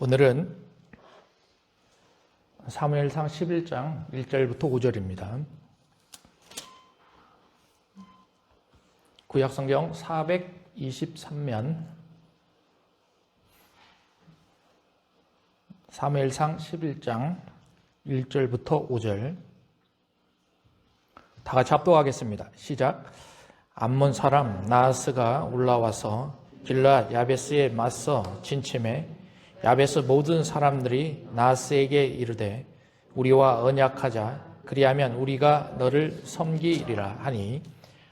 오늘은 사무엘상 11장 1절부터 5절입니다. 구약성경 423면 사무엘상 11장 1절부터 5절 다 같이 합독하겠습니다. 시작. 암몬 사람 나하스가 올라와서 길르앗 야베스에 맞서 진침해 야베스 모든 사람들이 나하스에게 이르되 우리와 언약하자 그리하면 우리가 너를 섬기리라 하니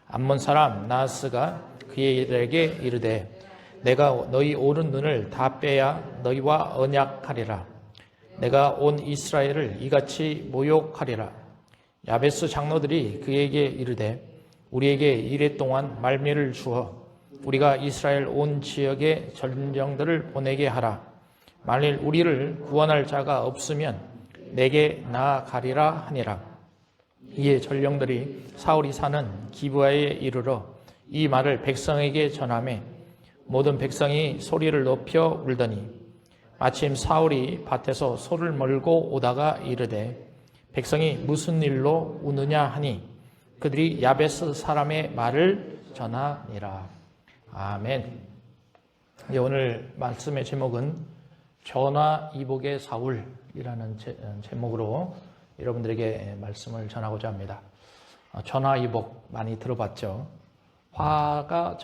암몬 사람 나하스가 그에게 이르되 내가 너희 오른 눈을 다 빼야 너희와 언약하리라. 내가 온 이스라엘을 이같이 모욕하리라. 야베스 장로들이 그에게 이르되 우리에게 이레 동안 말미를 주어 우리가 이스라엘 온 지역에 전령들을 보내게 하라. 만일 우리를 구원할 자가 없으면 내게 나아가리라 하니라. 이에 전령들이 사울이 사는 기브아에 이르러 이 말을 백성에게 전하매 모든 백성이 소리를 높여 울더니 마침 사울이 밭에서 소를 몰고 오다가 이르되 백성이 무슨 일로 우느냐 하니 그들이 야베스 사람의 말을 전하니라. 아멘. 오늘 말씀의 제목은 전화이복의 사울이라는 제목으로 여러분들에게 말씀을 전하고자 합니다. 전화이복 많이 들어봤죠? 화가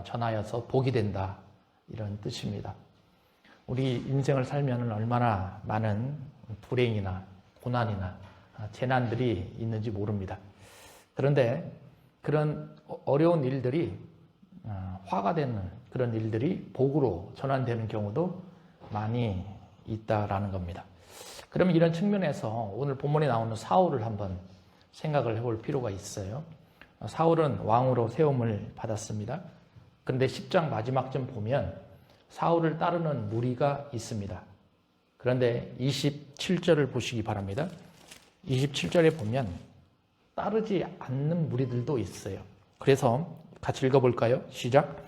전하여서 복이 된다 이런 뜻입니다. 우리 인생을 살면 얼마나 많은 불행이나 고난이나 재난들이 있는지 모릅니다. 그런데 그런 어려운 일들이 화가 되는 그런 일들이 복으로 전환되는 경우도 많이 있다라는 겁니다. 그러면 이런 측면에서 오늘 본문에 나오는 사울을 한번 생각을 해볼 필요가 있어요. 사울은 왕으로 세움을 받았습니다. 그런데 10장 마지막쯤 보면 사울을 따르는 무리가 있습니다. 그런데 27절을 보시기 바랍니다. 27절에 보면 따르지 않는 무리들도 있어요. 그래서 같이 읽어볼까요? 시작.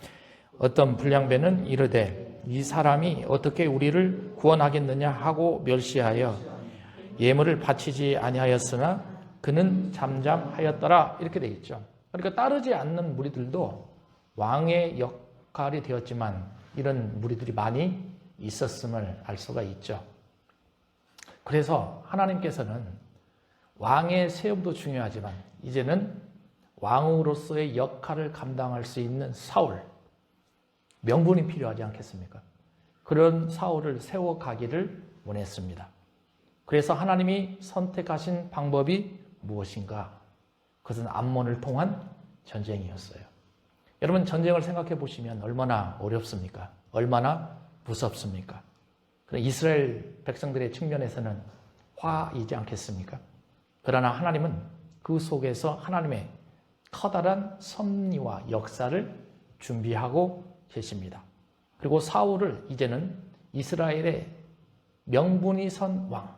어떤 불량배는 이르되 이 사람이 어떻게 우리를 구원하겠느냐 하고 멸시하여 예물을 바치지 아니하였으나 그는 잠잠하였더라 이렇게 되어 있죠. 그러니까 따르지 않는 무리들도 왕의 역할이 되었지만 이런 무리들이 많이 있었음을 알 수가 있죠. 그래서 하나님께서는 왕의 세움도 중요하지만 이제는 왕으로서의 역할을 감당할 수 있는 사울, 명분이 필요하지 않겠습니까? 그런 사울을 세워가기를 원했습니다. 그래서 하나님이 선택하신 방법이 무엇인가? 그것은 암몬을 통한 전쟁이었어요. 여러분 전쟁을 생각해 보시면 얼마나 어렵습니까? 얼마나 무섭습니까? 이스라엘 백성들의 측면에서는 화이지 않겠습니까? 그러나 하나님은 그 속에서 하나님의 커다란 섭리와 역사를 준비하고 계십니다. 그리고 사울을 이제는 이스라엘의 명분이 선 왕,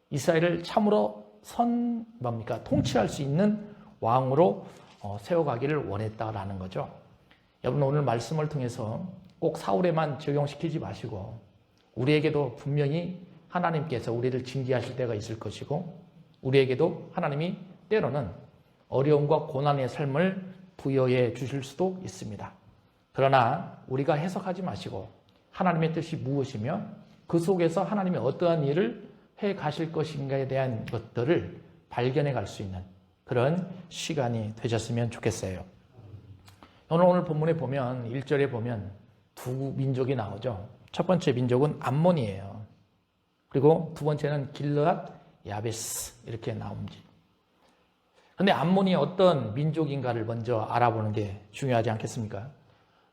이스라엘을 참으로 통치할 수 있는 왕으로 세워가기를 원했다라는 거죠. 여러분 오늘 말씀을 통해서 꼭 사울에만 적용시키지 마시고 우리에게도 분명히 하나님께서 우리를 징계하실 때가 있을 것이고 우리에게도 하나님이 때로는 어려움과 고난의 삶을 부여해 주실 수도 있습니다. 그러나 우리가 해석하지 마시고 하나님의 뜻이 무엇이며 그 속에서 하나님이 어떠한 일을 해 가실 것인가에 대한 것들을 발견해 갈 수 있는 그런 시간이 되셨으면 좋겠어요. 오늘 본문에 보면 1절에 보면 두 민족이 나오죠. 첫 번째 민족은 암몬이에요. 그리고 두 번째는 길르앗 야베스 이렇게 나옵니다. 그런데 암몬이 어떤 민족인가를 먼저 알아보는 게 중요하지 않겠습니까?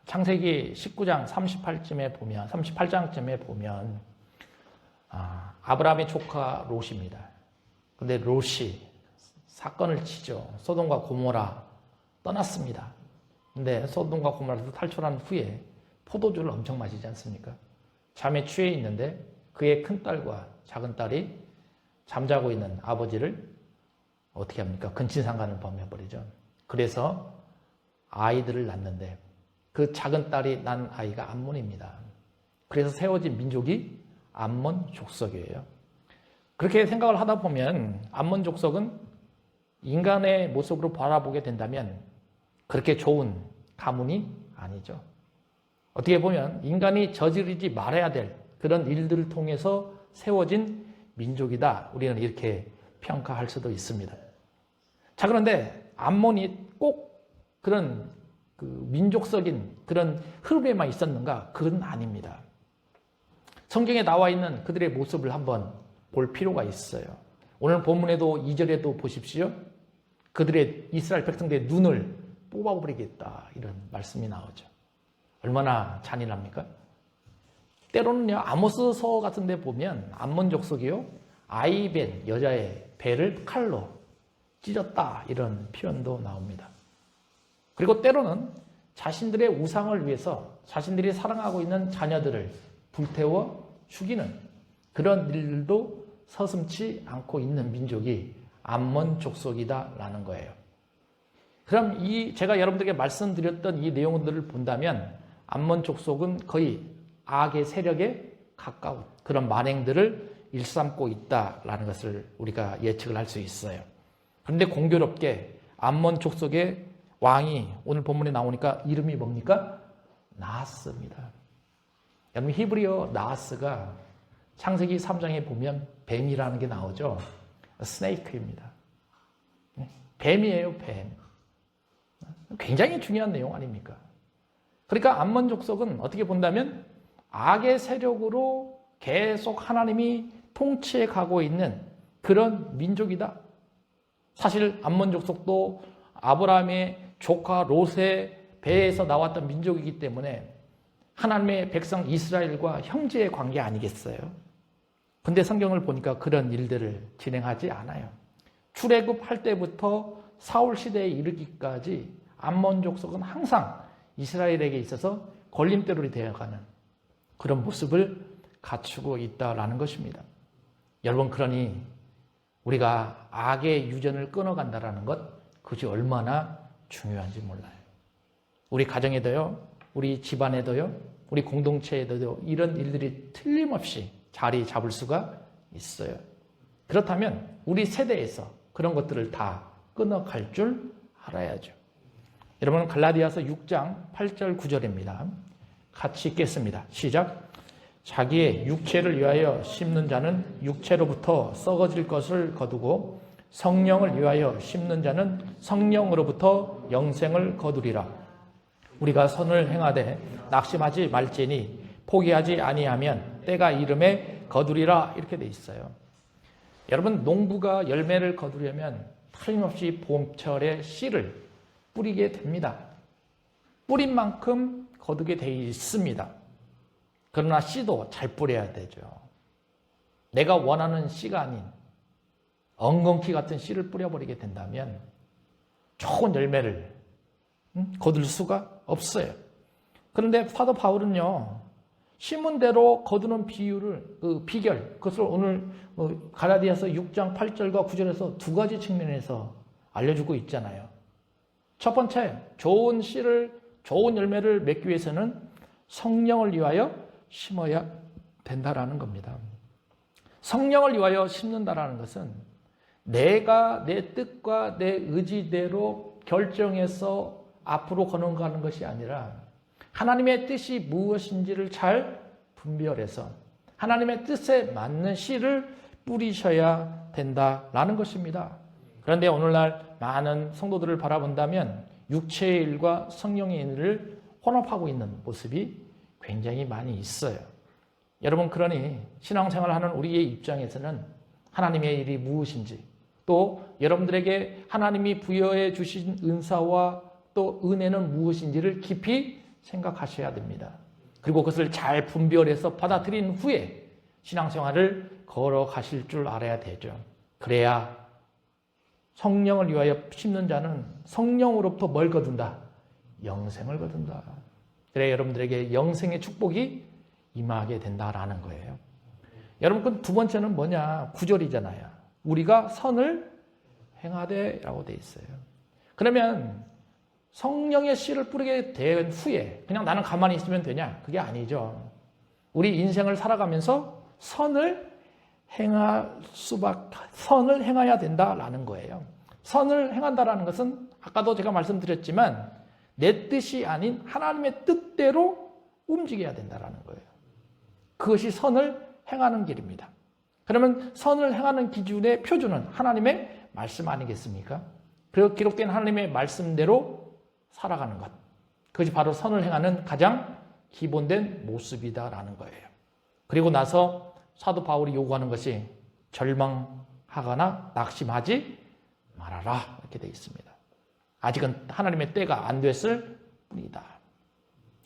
창세기 19장 38장쯤에 보면 아브라함의 조카 롯입니다. 그런데 롯이 사건을 치죠. 소돔과 고모라 떠났습니다. 근데 소돔과 고모라에서 탈출한 후에 포도주를 엄청 마시지 않습니까? 잠에 취해 있는데 그의 큰딸과 작은딸이 잠자고 있는 아버지를 어떻게 합니까? 근친상간을 범해버리죠. 그래서 아이들을 낳는데 그 작은 딸이 난 아이가 암몬입니다. 그래서 세워진 민족이 암몬 족속이에요. 그렇게 생각을 하다 보면 암몬 족속은 인간의 모습으로 바라보게 된다면 그렇게 좋은 가문이 아니죠. 어떻게 보면 인간이 저지르지 말아야 될 그런 일들을 통해서 세워진 민족이다. 우리는 이렇게 평가할 수도 있습니다. 자, 그런데 암몬이 꼭 그런 민족적인 그런 흐름에만 있었는가? 그건 아닙니다. 성경에 나와 있는 그들의 모습을 한번 볼 필요가 있어요. 오늘 본문에도 2절에도 보십시오. 그들의 이스라엘 백성들의 눈을 뽑아버리겠다. 이런 말씀이 나오죠. 얼마나 잔인합니까? 때로는요, 아모스서 같은 데 보면 암몬 족속이요, 아이벤, 여자의 배를 칼로 찢었다. 이런 표현도 나옵니다. 그리고 때로는 자신들의 우상을 위해서 자신들이 사랑하고 있는 자녀들을 불태워 죽이는 그런 일도 서슴지 않고 있는 민족이 암몬 족속이다라는 거예요. 그럼 제가 여러분들에게 말씀드렸던 이 내용들을 본다면 암몬 족속은 거의 악의 세력에 가까운 그런 만행들을 일삼고 있다라는 것을 우리가 예측을 할 수 있어요. 그런데 공교롭게 암몬 족속의 왕이 오늘 본문에 나오니까 이름이 뭡니까? 나하스입니다. 여러분 히브리어 나하스가 창세기 3장에 보면 뱀이라는 게 나오죠. 스네이크입니다. 뱀이에요, 뱀. 굉장히 중요한 내용 아닙니까? 그러니까 암몬 족속은 어떻게 본다면 악의 세력으로 계속 하나님이 통치해 가고 있는 그런 민족이다. 사실 암몬 족속도 아브라함의 조카 롯의 배에서 나왔던 민족이기 때문에 하나님의 백성 이스라엘과 형제의 관계 아니겠어요? 근데 성경을 보니까 그런 일들을 진행하지 않아요. 출애굽할 때부터 사울 시대에 이르기까지 암몬 족속은 항상 이스라엘에게 있어서 걸림돌이 되어가는 그런 모습을 갖추고 있다라는 것입니다. 여러분, 그러니 우리가 악의 유전을 끊어간다라는 것, 그것이 얼마나 중요한지 몰라요. 우리 가정에도요, 우리 집안에도요, 우리 공동체에도요, 이런 일들이 틀림없이 자리 잡을 수가 있어요. 그렇다면 우리 세대에서 그런 것들을 다 끊어갈 줄 알아야죠. 여러분, 갈라디아서 6장 8절 9절입니다. 같이 읽겠습니다. 시작. 자기의 육체를 위하여 심는 자는 육체로부터 썩어질 것을 거두고 성령을 위하여 심는 자는 성령으로부터 영생을 거두리라. 우리가 선을 행하되 낙심하지 말지니 포기하지 아니하면 때가 이름에 거두리라. 이렇게 돼 있어요. 여러분, 농부가 열매를 거두려면 틀림없이 봄철에 씨를 뿌리게 됩니다. 뿌린 만큼 거두게 돼 있습니다. 그러나 씨도 잘 뿌려야 되죠. 내가 원하는 씨가 아닌 엉겅퀴 같은 씨를 뿌려버리게 된다면 좋은 열매를 거둘 수가 없어요. 그런데 사도 바울은요, 심은 대로 거두는 비결, 그것을 오늘 갈라디아서 6장 8절과 9절에서 두 가지 측면에서 알려주고 있잖아요. 첫 번째, 좋은 씨를, 좋은 열매를 맺기 위해서는 성령을 위하여 심어야 된다라는 겁니다. 성령을 위하여 심는다라는 것은 내가 내 뜻과 내 의지대로 결정해서 앞으로 걸어가는 것이 아니라 하나님의 뜻이 무엇인지를 잘 분별해서 하나님의 뜻에 맞는 씨를 뿌리셔야 된다라는 것입니다. 그런데 오늘날 많은 성도들을 바라본다면 육체의 일과 성령의 일을 혼합하고 있는 모습이 굉장히 많이 있어요. 여러분, 그러니 신앙생활을 하는 우리의 입장에서는 하나님의 일이 무엇인지, 또 여러분들에게 하나님이 부여해 주신 은사와 또 은혜는 무엇인지를 깊이 생각하셔야 됩니다. 그리고 그것을 잘 분별해서 받아들인 후에 신앙생활을 걸어가실 줄 알아야 되죠. 그래야 성령을 위하여 심는 자는 성령으로부터 뭘 거둔다? 영생을 거둔다. 그래 여러분들에게 영생의 축복이 임하게 된다라는 거예요. 여러분, 두 번째는 뭐냐? 9절이잖아요. 우리가 선을 행하되라고 돼 있어요. 그러면 성령의 씨를 뿌리게 된 후에 그냥 나는 가만히 있으면 되냐? 그게 아니죠. 우리 인생을 살아가면서 선을 선을 행해야 된다라는 거예요. 선을 행한다라는 것은 아까도 제가 말씀드렸지만 내 뜻이 아닌 하나님의 뜻대로 움직여야 된다라는 거예요. 그것이 선을 행하는 길입니다. 그러면 선을 행하는 기준의 표준은 하나님의 말씀 아니겠습니까? 그리고 기록된 하나님의 말씀대로 살아가는 것. 그것이 바로 선을 행하는 가장 기본된 모습이다라는 거예요. 그리고 나서 사도 바울이 요구하는 것이 절망하거나 낙심하지 말아라 이렇게 되어 있습니다. 아직은 하나님의 때가 안 됐을 뿐이다.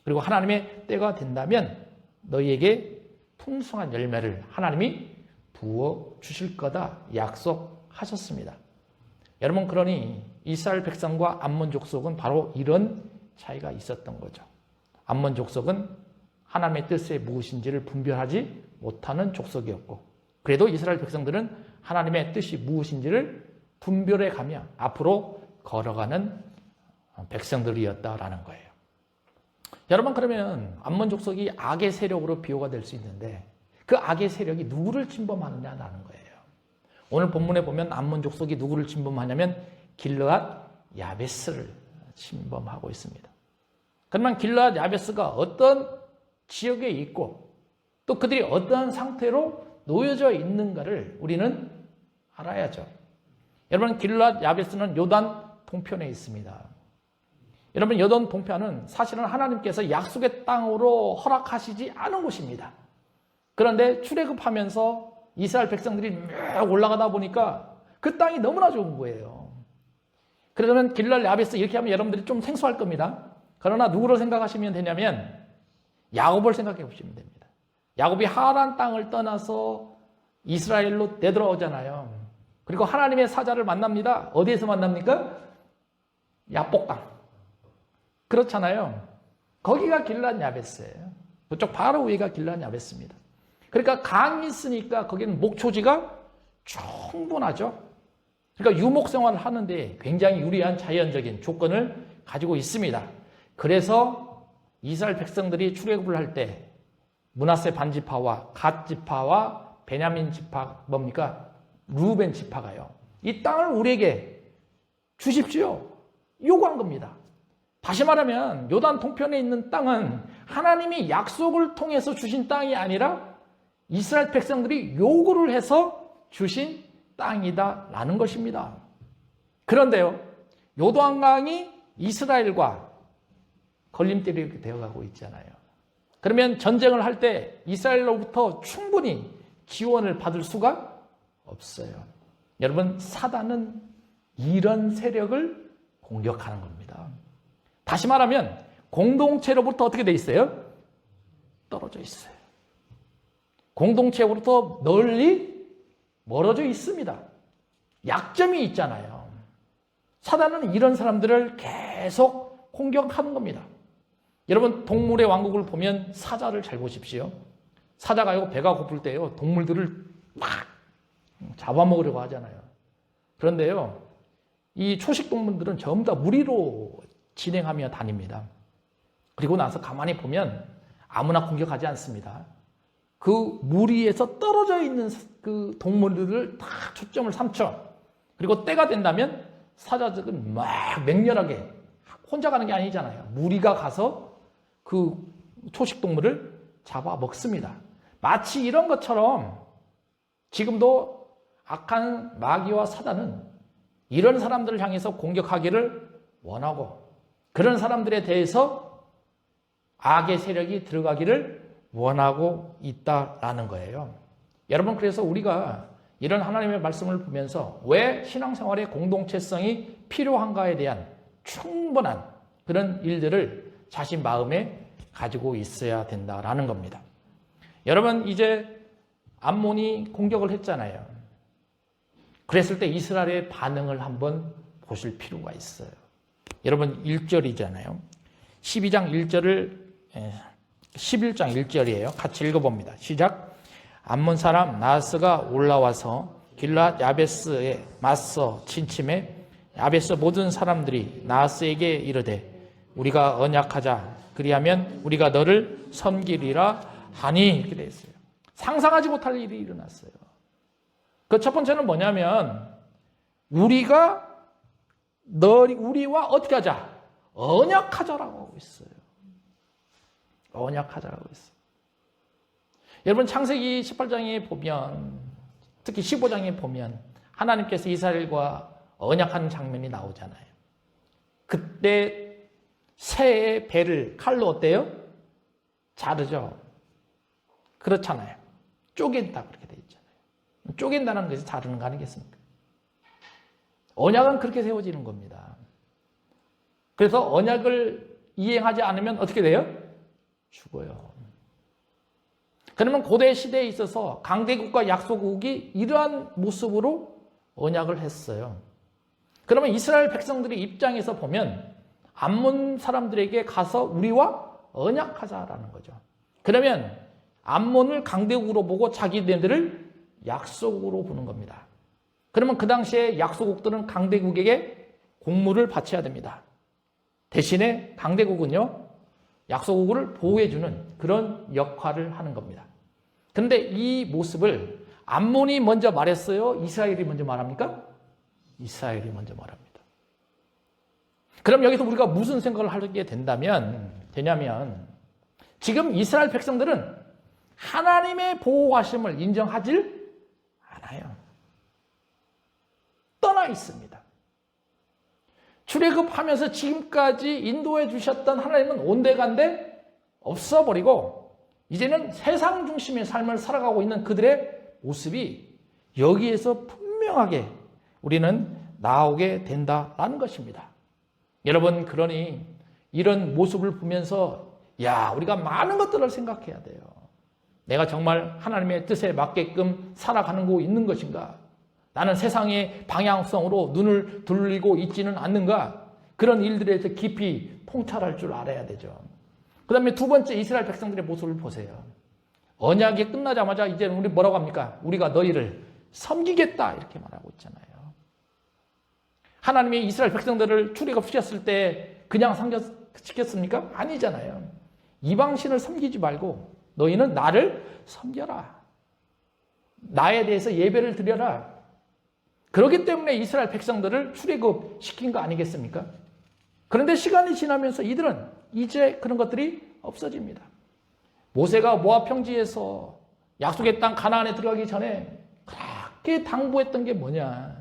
그리고 하나님의 때가 된다면 너희에게 풍성한 열매를 하나님이 부어 주실 거다 약속하셨습니다. 여러분, 그러니 이스라엘 백성과 암몬 족속은 바로 이런 차이가 있었던 거죠. 암몬 족속은 하나님의 뜻이 무엇인지를 분별하지 못하는 족속이었고, 그래도 이스라엘 백성들은 하나님의 뜻이 무엇인지를 분별해 가며 앞으로 걸어가는 백성들이었다라는 거예요. 여러분, 그러면 암몬 족속이 악의 세력으로 비유가 될 수 있는데 그 악의 세력이 누구를 침범하느냐라는 거예요. 오늘 본문에 보면 암몬 족속이 누구를 침범하냐면 길르앗 야베스를 침범하고 있습니다. 그러면 길르앗 야베스가 어떤 지역에 있고 또 그들이 어떠한 상태로 놓여져 있는가를 우리는 알아야죠. 여러분, 길르앗 야베스는 요단 동편에 있습니다. 여러분, 요단 동편은 사실은 하나님께서 약속의 땅으로 허락하시지 않은 곳입니다. 그런데 출애굽하면서 이스라엘 백성들이 쭉 올라가다 보니까 그 땅이 너무나 좋은 거예요. 그러면 길르앗 야베스 이렇게 하면 여러분들이 좀 생소할 겁니다. 그러나 누구를 생각하시면 되냐면 야곱을 생각해 보시면 됩니다. 야곱이 하란 땅을 떠나서 이스라엘로 되돌아오잖아요. 그리고 하나님의 사자를 만납니다. 어디에서 만납니까? 야복 땅. 그렇잖아요. 거기가 길르앗 야베스예요. 그쪽 바로 위가 길르앗 야베스입니다. 그러니까 강이 있으니까 거기는 목초지가 충분하죠. 그러니까 유목 생활을 하는데 굉장히 유리한 자연적인 조건을 가지고 있습니다. 그래서 이스라엘 백성들이 출애굽을 할 때 므낫세 반지파와 갓 지파와 베냐민 지파 뭡니까? 루벤 지파가요. 이 땅을 우리에게 주십시오. 요구한 겁니다. 다시 말하면 요단 동편에 있는 땅은 하나님이 약속을 통해서 주신 땅이 아니라 이스라엘 백성들이 요구를 해서 주신 땅이다라는 것입니다. 그런데요, 요단강이 이스라엘과 걸림돌이 되어가고 있잖아요. 그러면 전쟁을 할 때 이스라엘로부터 충분히 지원을 받을 수가 없어요. 여러분, 사단은 이런 세력을 공격하는 겁니다. 다시 말하면 공동체로부터 어떻게 돼 있어요? 떨어져 있어요. 공동체로부터 널리 멀어져 있습니다. 약점이 있잖아요. 사단은 이런 사람들을 계속 공격하는 겁니다. 여러분, 동물의 왕국을 보면 사자를 잘 보십시오. 사자가요, 배가 고플 때요, 동물들을 막 잡아먹으려고 하잖아요. 그런데요, 이 초식 동물들은 전부 다 무리로 진행하며 다닙니다. 그리고 나서 가만히 보면 아무나 공격하지 않습니다. 그 무리에서 떨어져 있는 그 동물들을 다 초점을 삼죠. 그리고 때가 된다면 사자들은 막 맹렬하게 혼자 가는 게 아니잖아요. 무리가 가서 그 초식 동물을 잡아 먹습니다. 마치 이런 것처럼 지금도 악한 마귀와 사단은 이런 사람들을 향해서 공격하기를 원하고 그런 사람들에 대해서 악의 세력이 들어가기를 원하고 있다라는 거예요. 여러분, 그래서 우리가 이런 하나님의 말씀을 보면서 왜 신앙생활의 공동체성이 필요한가에 대한 충분한 그런 일들을 자신 마음에 가지고 있어야 된다라는 겁니다. 여러분, 이제 암몬이 공격을 했잖아요. 그랬을 때 이스라엘의 반응을 한번 보실 필요가 있어요. 여러분, 1절이잖아요. 12장 1절을 11장 1절이에요. 같이 읽어봅니다. 시작. 암몬 사람 나하스가 올라와서 길르앗 야베스에 맞서 침침해 야베스 모든 사람들이 나하스에게 이르되 우리가 언약하자 그리하면 우리가 너를 섬기리라 하니 이렇게 되어 있어요. 상상하지 못할 일이 일어났어요. 그 첫 번째는 뭐냐면 우리와 어떻게 하자? 언약하자라고 하고 있어요. 언약하자라고 있어요. 여러분 창세기 18장에 보면, 특히 15장에 보면 하나님께서 이스라엘과 언약하는 장면이 나오잖아요. 그때 새의 배를 칼로 어때요? 자르죠. 그렇잖아요. 쪼갠다 그렇게 돼 있잖아요. 쪼갠다는 것이 자르는 거 아니겠습니까? 언약은 그렇게 세워지는 겁니다. 그래서 언약을 이행하지 않으면 어떻게 돼요? 죽어요. 그러면 고대 시대에 있어서 강대국과 약소국이 이러한 모습으로 언약을 했어요. 그러면 이스라엘 백성들의 입장에서 보면 암몬 사람들에게 가서 우리와 언약하자라는 거죠. 그러면 암몬을 강대국으로 보고 자기네들을 약소국으로 보는 겁니다. 그러면 그 당시에 약소국들은 강대국에게 공물을 바쳐야 됩니다. 대신에 강대국은요, 약소국을 보호해주는 그런 역할을 하는 겁니다. 그런데 이 모습을 암몬이 먼저 말했어요? 이스라엘이 먼저 말합니까? 이스라엘이 먼저 말합니다. 그럼 여기서 우리가 무슨 생각을 하게 되냐면 지금 이스라엘 백성들은 하나님의 보호하심을 인정하질 않아요. 떠나 있습니다. 출애굽하면서 지금까지 인도해 주셨던 하나님은 온데간데 없어버리고 이제는 세상 중심의 삶을 살아가고 있는 그들의 모습이 여기에서 분명하게 우리는 나오게 된다라는 것입니다. 여러분, 그러니 이런 모습을 보면서 우리가 많은 것들을 생각해야 돼요. 내가 정말 하나님의 뜻에 맞게끔 살아가는 있는 것인가? 나는 세상의 방향성으로 눈을 돌리고 있지는 않는가? 그런 일들에 대해서 깊이 통찰할 줄 알아야 되죠. 그 다음에 두 번째, 이스라엘 백성들의 모습을 보세요. 언약이 끝나자마자 이제는 우리 뭐라고 합니까? 우리가 너희를 섬기겠다 이렇게 말하고 있잖아요. 하나님이 이스라엘 백성들을 출애굽시켰을 때 그냥 시켰습니까? 아니잖아요. 이방신을 섬기지 말고 너희는 나를 섬겨라. 나에 대해서 예배를 드려라. 그렇기 때문에 이스라엘 백성들을 출애굽시킨 거 아니겠습니까? 그런데 시간이 지나면서 이들은 이제 그런 것들이 없어집니다. 모세가 모압 평지에서 약속의 땅 가나안에 들어가기 전에 그렇게 당부했던 게 뭐냐?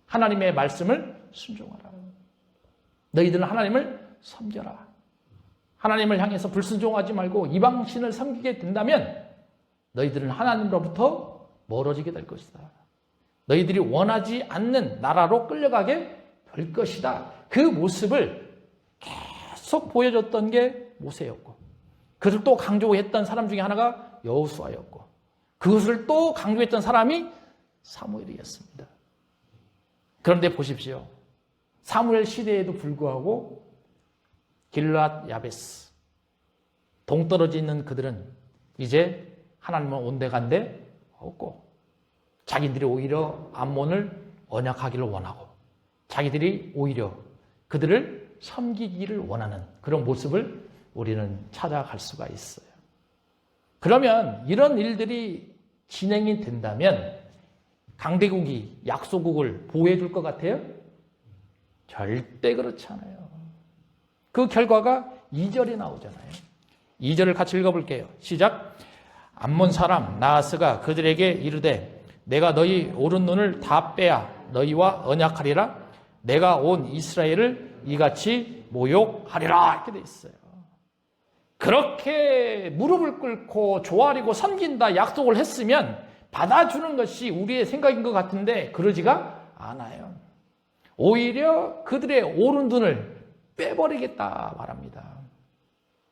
하나님의 말씀을 순종하라. 너희들은 하나님을 섬겨라. 하나님을 향해서 불순종하지 말고 이방신을 섬기게 된다면 너희들은 하나님으로부터 멀어지게 될 것이다. 너희들이 원하지 않는 나라로 끌려가게 될 것이다. 그 모습을 계속 보여줬던 게 모세였고, 그것을 또 강조했던 사람 중에 하나가 여호수아였고, 그것을 또 강조했던 사람이 사무엘이었습니다. 그런데 보십시오. 사무엘 시대에도 불구하고 길르앗 야베스, 동떨어져 있는 그들은 이제 하나님은 온데간데 없고 자기들이 오히려 암몬을 언약하기를 원하고 자기들이 오히려 그들을 섬기기를 원하는 그런 모습을 우리는 찾아갈 수가 있어요. 그러면 이런 일들이 진행이 된다면 강대국이 약소국을 보호해 줄 것 같아요? 절대 그렇지 않아요. 그 결과가 2절에 나오잖아요. 2절을 같이 읽어볼게요. 시작. 암몬 사람 나하스가 그들에게 이르되 내가 너희 오른 눈을 다 빼야 너희와 언약하리라. 내가 온 이스라엘을 이같이 모욕하리라. 이렇게 돼 있어요. 그렇게 무릎을 꿇고 조아리고 섬긴다 약속을 했으면 받아주는 것이 우리의 생각인 것 같은데 그러지가 않아요. 오히려 그들의 오른 눈을 빼버리겠다 말합니다.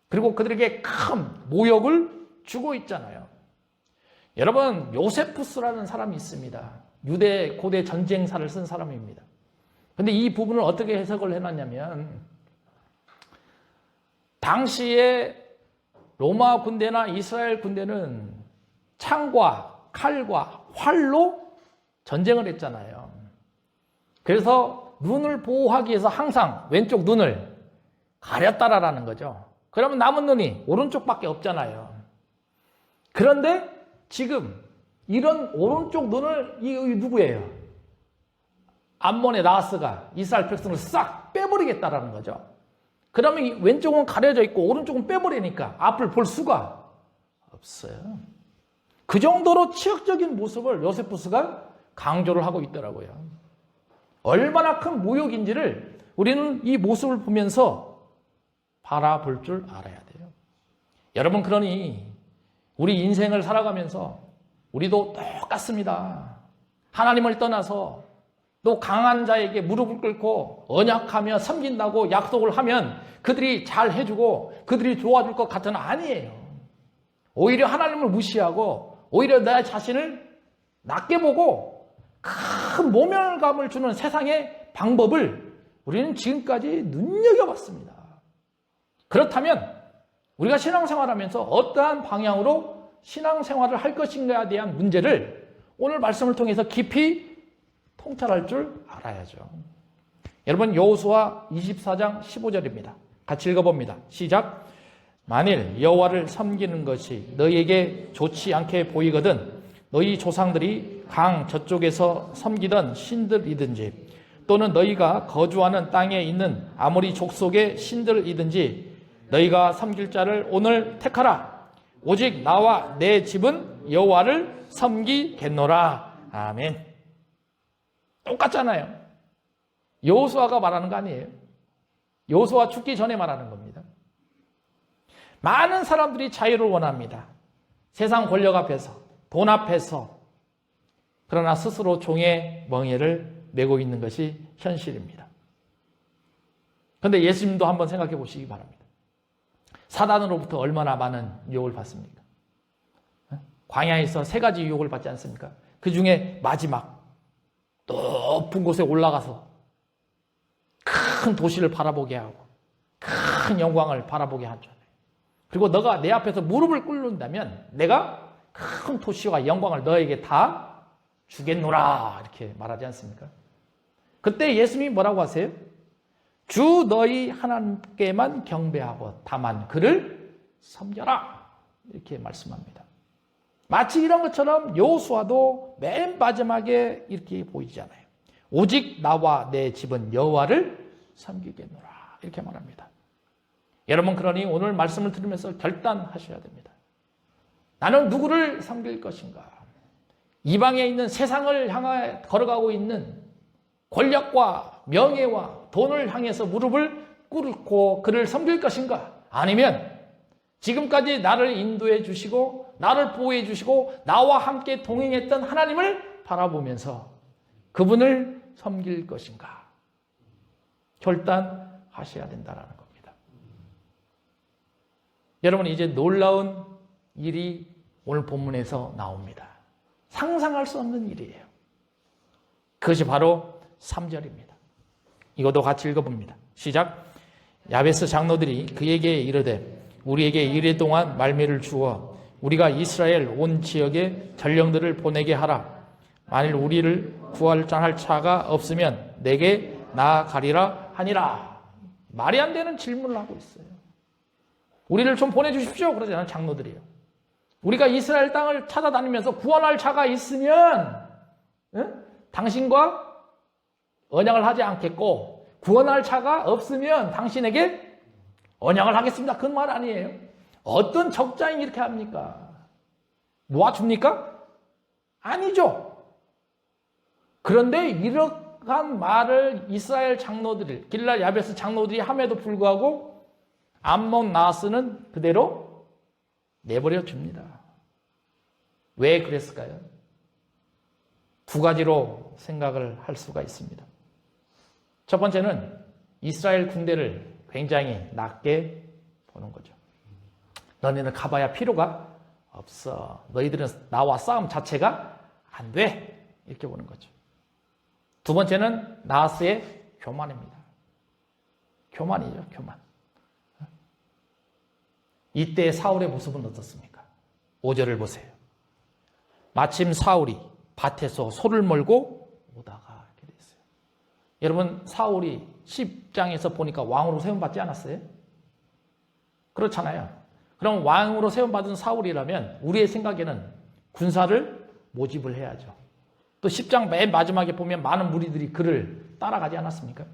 그리고 그들에게 큰 모욕을 주고 있잖아요. 여러분, 요세푸스라는 사람이 있습니다. 유대 고대 전쟁사를 쓴 사람입니다. 그런데 이 부분을 어떻게 해석을 해놨냐면 당시에 로마 군대나 이스라엘 군대는 창과 칼과 활로 전쟁을 했잖아요. 그래서 눈을 보호하기 위해서 항상 왼쪽 눈을 가렸다라는 거죠. 그러면 남은 눈이 오른쪽밖에 없잖아요. 그런데 지금 이런 오른쪽 눈을 이 누구예요? 암몬의 나하스가 이스라엘 백성을 싹 빼버리겠다라는 거죠. 그러면 이 왼쪽은 가려져 있고 오른쪽은 빼버리니까 앞을 볼 수가 없어요. 그 정도로 치욕적인 모습을 요세푸스가 강조를 하고 있더라고요. 얼마나 큰 모욕인지를 우리는 이 모습을 보면서 바라볼 줄 알아야 돼요. 여러분, 그러니 우리 인생을 살아가면서 우리도 똑같습니다. 하나님을 떠나서 또 강한 자에게 무릎을 꿇고 언약하며 섬긴다고 약속을 하면 그들이 잘 해주고 그들이 도와줄 것 같은 아니에요. 오히려 하나님을 무시하고 오히려 내 자신을 낮게 보고 큰 모멸감을 주는 세상의 방법을 우리는 지금까지 눈여겨봤습니다. 그렇다면 우리가 신앙생활하면서 어떠한 방향으로 신앙생활을 할 것인가에 대한 문제를 오늘 말씀을 통해서 깊이 통찰할 줄 알아야죠. 여러분, 여호수아 24장 15절입니다. 같이 읽어봅니다. 시작. 만일 여호와를 섬기는 것이 너희에게 좋지 않게 보이거든 너희 조상들이 강 저쪽에서 섬기던 신들이든지 또는 너희가 거주하는 땅에 있는 아모리 족속의 신들이든지 너희가 섬길 자를 오늘 택하라. 오직 나와 내 집은 여호와를 섬기겠노라. 아멘. 똑같잖아요. 여호수아가 말하는 거 아니에요. 여호수아 죽기 전에 말하는 겁니다. 많은 사람들이 자유를 원합니다. 세상 권력 앞에서, 돈 앞에서. 그러나 스스로 종의 멍에를 메고 있는 것이 현실입니다. 그런데 예수님도 한번 생각해 보시기 바랍니다. 사단으로부터 얼마나 많은 유혹을 받습니까? 광야에서 3가지 유혹을 받지 않습니까? 그 중에 마지막 높은 곳에 올라가서 큰 도시를 바라보게 하고 큰 영광을 바라보게 하죠. 그리고 너가 내 앞에서 무릎을 꿇는다면 내가 큰 도시와 영광을 너에게 다 주겠노라 이렇게 말하지 않습니까? 그때 예수님이 뭐라고 하세요? 주 너희 하나님께만 경배하고 다만 그를 섬겨라 이렇게 말씀합니다. 마치 이런 것처럼 여호수아도 맨 마지막에 이렇게 보이잖아요. 오직 나와 내 집은 여호와를 섬기겠노라 이렇게 말합니다. 여러분, 그러니 오늘 말씀을 들으면서 결단하셔야 됩니다. 나는 누구를 섬길 것인가? 이방에 있는 세상을 향해 걸어가고 있는 권력과 명예와 돈을 향해서 무릎을 꿇고 그를 섬길 것인가? 아니면 지금까지 나를 인도해 주시고 나를 보호해 주시고 나와 함께 동행했던 하나님을 바라보면서 그분을 섬길 것인가? 결단하셔야 된다는 겁니다. 여러분, 이제 놀라운 일이 오늘 본문에서 나옵니다. 상상할 수 없는 일이에요. 그것이 바로 3절입니다. 이것도 같이 읽어봅니다. 시작. 야베스 장로들이 그에게 이르되 우리에게 이래 동안 말미를 주어 우리가 이스라엘 온 지역에 전령들을 보내게 하라. 만일 우리를 구할 자가 없으면 내게 나아가리라 하니라. 말이 안 되는 질문을 하고 있어요. 우리를 좀 보내주십시오. 그러잖아요, 장로들이요. 우리가 이스라엘 땅을 찾아다니면서 구원할 자가 있으면 당신과 언약을 하지 않겠고 구원할 자가 없으면 당신에게 언약을 하겠습니다. 그건 말 아니에요. 어떤 적자인 이렇게 합니까? 놓아줍니까? 아니죠. 그런데 이러한 말을 이스라엘 장로들이 길랄 야베스 장로들이 함에도 불구하고 암몬 나하스는 그대로 내버려 줍니다. 왜 그랬을까요? 2가지로 생각을 할 수가 있습니다. 첫 번째는 이스라엘 군대를 굉장히 낮게 보는 거죠. 너희는 가봐야 필요가 없어. 너희들은 나와 싸움 자체가 안 돼. 이렇게 보는 거죠. 2번째는 나하스의 교만입니다. 교만이죠, 교만. 이때 사울의 모습은 어떻습니까? 5절을 보세요. 마침 사울이 밭에서 소를 몰고 오다가 이렇게 돼 있어요. 여러분, 사울이 10장에서 보니까 왕으로 세움받지 않았어요? 그렇잖아요. 그럼 왕으로 세움받은 사울이라면 우리의 생각에는 군사를 모집을 해야죠. 또 10장 맨 마지막에 보면 많은 무리들이 그를 따라가지 않았습니까?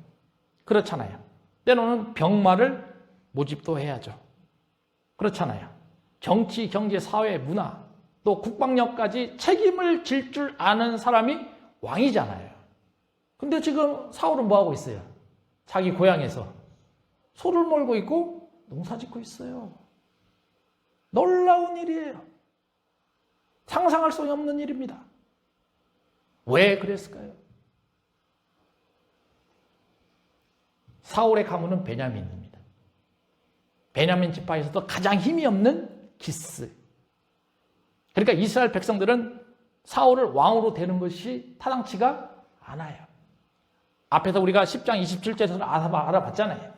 그렇잖아요. 때로는 병마를 모집도 해야죠. 그렇잖아요. 정치, 경제, 사회, 문화, 또 국방력까지 책임을 질 줄 아는 사람이 왕이잖아요. 근데 지금 사울은 뭐하고 있어요? 자기 고향에서 소를 몰고 있고 농사 짓고 있어요. 놀라운 일이에요. 상상할 수 없는 일입니다. 왜 그랬을까요? 사울의 가문은 베냐민입니다. 베냐민 지파에서도 가장 힘이 없는 기스. 그러니까 이스라엘 백성들은 사울을 왕으로 되는 것이 타당치가 않아요. 앞에서 우리가 10장 27절에서 알아봤잖아요.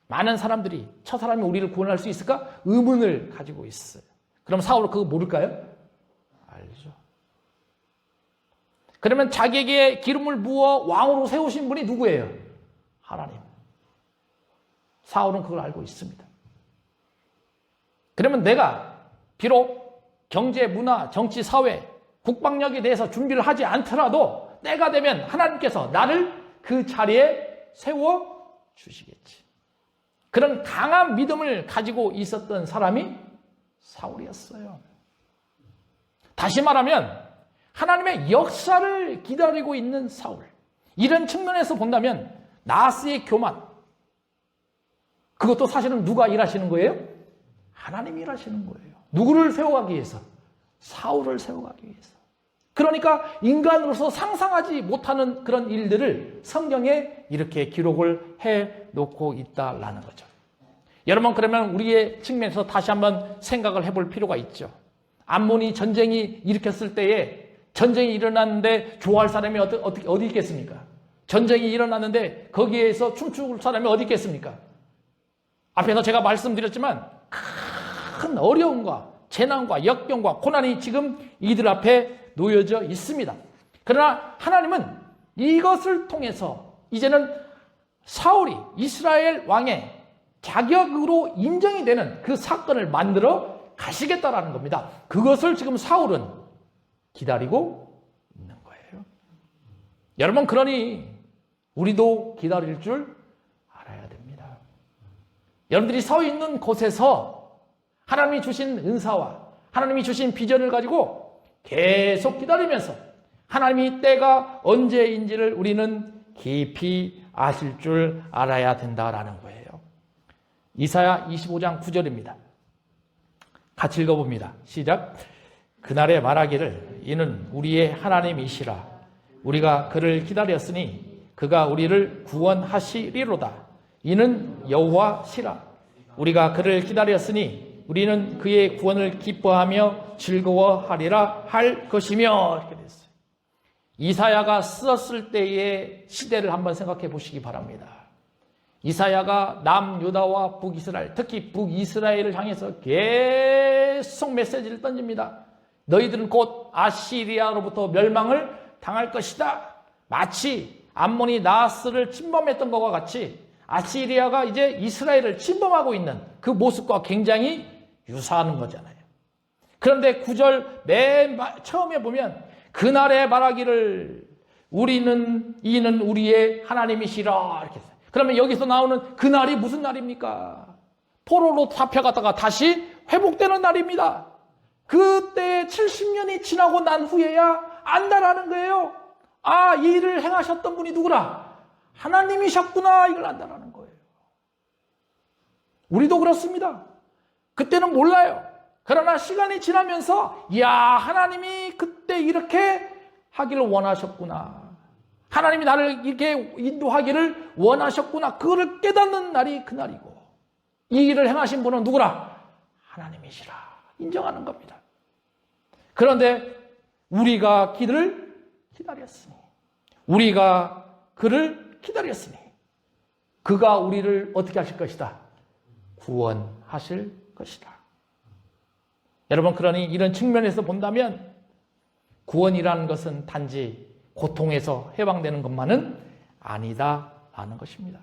많은 사람들이 저 사람이 우리를 구원할 수 있을까? 의문을 가지고 있어요. 그럼 사울은 그거 모를까요? 알죠. 그러면 자기에게 기름을 부어 왕으로 세우신 분이 누구예요? 하나님. 사울은 그걸 알고 있습니다. 그러면 내가 비록 경제, 문화, 정치, 사회, 국방력에 대해서 준비를 하지 않더라도 때가 되면 하나님께서 나를 그 자리에 세워 주시겠지. 그런 강한 믿음을 가지고 있었던 사람이 사울이었어요. 다시 말하면 하나님의 역사를 기다리고 있는 사울. 이런 측면에서 본다면 나하스의 교만, 그것도 사실은 누가 일하시는 거예요? 하나님이 일하시는 거예요. 누구를 세워가기 위해서? 사울을 세워가기 위해서. 그러니까 인간으로서 상상하지 못하는 그런 일들을 성경에 이렇게 기록을 해놓고 있다라는 거죠. 여러분, 그러면 우리의 측면에서 다시 한번 생각을 해볼 필요가 있죠. 암몬이 전쟁이 일으켰을 때에 전쟁이 일어났는데 좋아할 사람이 어디 있겠습니까? 전쟁이 일어났는데 거기에서 춤출 사람이 어디 있겠습니까? 앞에서 제가 말씀드렸지만 큰 어려움과 재난과 역경과 고난이 지금 이들 앞에 놓여져 있습니다. 그러나 하나님은 이것을 통해서 이제는 사울이 이스라엘 왕의 자격으로 인정이 되는 그 사건을 만들어 가시겠다라는 겁니다. 그것을 지금 사울은 기다리고 있는 거예요. 여러분, 그러니 우리도 기다릴 줄 알아야 됩니다. 여러분들이 서 있는 곳에서 하나님이 주신 은사와 하나님이 주신 비전을 가지고 계속 기다리면서 하나님이 때가 언제인지를 우리는 깊이 아실 줄 알아야 된다라는 거예요. 이사야 25장 9절입니다. 같이 읽어봅니다. 시작. 그날에 말하기를 이는 우리의 하나님이시라. 우리가 그를 기다렸으니 그가 우리를 구원하시리로다. 이는 여호와시라. 우리가 그를 기다렸으니 우리는 그의 구원을 기뻐하며 즐거워하리라 할 것이며. 이렇게 됐어요. 이사야가 쓰었을 때의 시대를 한번 생각해 보시기 바랍니다. 이사야가 남유다와 북이스라엘, 특히 북이스라엘을 향해서 계속 메시지를 던집니다. 너희들은 곧 아시리아로부터 멸망을 당할 것이다. 마치 암몬이 나하스를 침범했던 것과 같이 아시리아가 이제 이스라엘을 침범하고 있는 그 모습과 굉장히 유사한 거잖아요. 그런데 9절 맨 처음에 보면 그날에 말하기를 이는 우리의 하나님이시라 이렇게 했어요. 그러면 여기서 나오는 그날이 무슨 날입니까? 포로로 잡혀갔다가 다시 회복되는 날입니다. 그때 70년이 지나고 난 후에야 안다라는 거예요. 아, 이 일을 행하셨던 분이 누구라? 하나님이셨구나, 이걸 안다라는 거예요. 우리도 그렇습니다. 그때는 몰라요. 그러나 시간이 지나면서 이야, 하나님이 그때 이렇게 하기를 원하셨구나. 하나님이 나를 이렇게 인도하기를 원하셨구나. 그거를 깨닫는 날이 그날이고, 이 일을 행하신 분은 누구라? 하나님이시라. 인정하는 겁니다. 그런데 우리가 그를 기다렸으니, 우리가 그를 기다렸으니 그가 우리를 어떻게 하실 것이다? 구원하실 것이다. 여러분, 그러니 이런 측면에서 본다면 구원이라는 것은 단지 고통에서 해방되는 것만은 아니다라는 것입니다.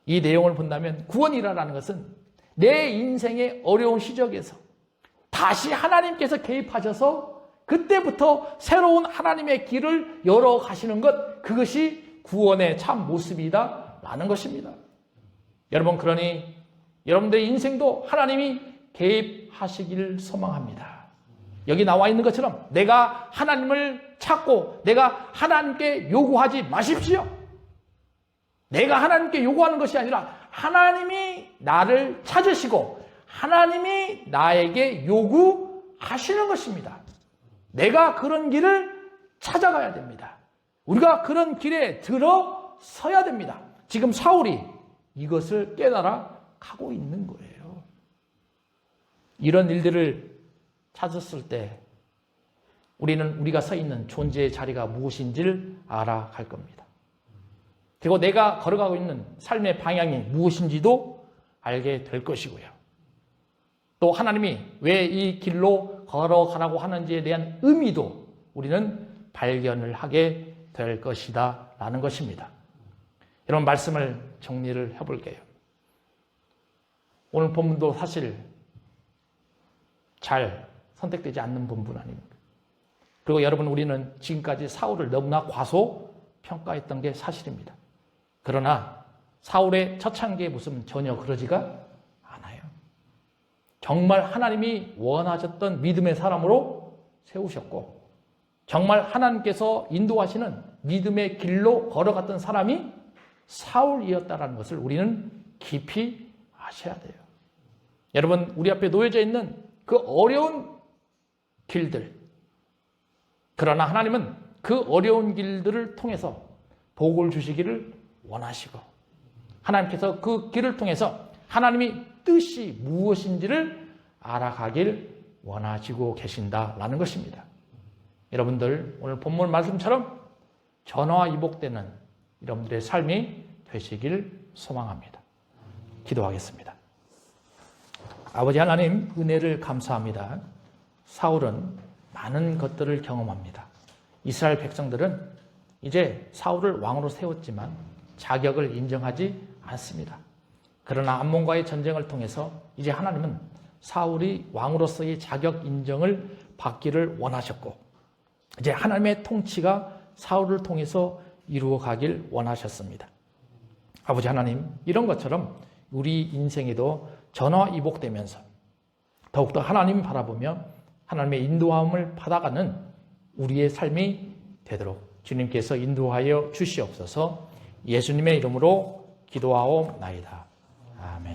이 내용을 본다면 구원이라는 것은 내 인생의 어려운 시적에서 다시 하나님께서 개입하셔서 그때부터 새로운 하나님의 길을 열어 가시는 것, 그것이 구원의 참 모습이다라는 것입니다. 여러분, 그러니 여러분들의 인생도 하나님이 개입하시기를 소망합니다. 여기 나와 있는 것처럼 내가 하나님을 찾고 내가 하나님께 요구하지 마십시오. 내가 하나님께 요구하는 것이 아니라 하나님이 나를 찾으시고 하나님이 나에게 요구하시는 것입니다. 내가 그런 길을 찾아가야 됩니다. 우리가 그런 길에 들어서야 됩니다. 지금 사울이 이것을 깨달아 가고 있는 거예요. 이런 일들을 찾았을 때 우리는 우리가 서 있는 존재의 자리가 무엇인지를 알아갈 겁니다. 그리고 내가 걸어가고 있는 삶의 방향이 무엇인지도 알게 될 것이고요. 또 하나님이 왜 이 길로 걸어가라고 하는지에 대한 의미도 우리는 발견을 하게 될 것이다 라는 것입니다. 이런 말씀을 정리를 해볼게요. 오늘 본문도 사실 잘 선택되지 않는 본문 아닙니까? 그리고 여러분, 우리는 지금까지 사울을 너무나 과소평가했던 게 사실입니다. 그러나 사울의 초창기의 모습은 전혀 그러지가 않아요. 정말 하나님이 원하셨던 믿음의 사람으로 세우셨고 정말 하나님께서 인도하시는 믿음의 길로 걸어갔던 사람이 사울이었다는 것을 우리는 깊이 아셔야 돼요. 여러분, 우리 앞에 놓여져 있는 그 어려운 길들, 그러나 하나님은 그 어려운 길들을 통해서 복을 주시기를 원하시고 하나님께서 그 길을 통해서 하나님이 뜻이 무엇인지를 알아가길 원하시고 계신다라는 것입니다. 여러분들, 오늘 본문 말씀처럼 전화위복되는 여러분들의 삶이 되시길 소망합니다. 기도하겠습니다. 아버지 하나님, 은혜를 감사합니다. 사울은 많은 것들을 경험합니다. 이스라엘 백성들은 이제 사울을 왕으로 세웠지만 자격을 인정하지 않습니다. 그러나 암몬과의 전쟁을 통해서 이제 하나님은 사울이 왕으로서의 자격 인정을 받기를 원하셨고 이제 하나님의 통치가 사울을 통해서 이루어가길 원하셨습니다. 아버지 하나님, 이런 것처럼 우리 인생에도 전화위복되면서 더욱더 하나님 바라보며 하나님의 인도함을 받아가는 우리의 삶이 되도록 주님께서 인도하여 주시옵소서. 예수님의 이름으로 기도하옵나이다. 아멘.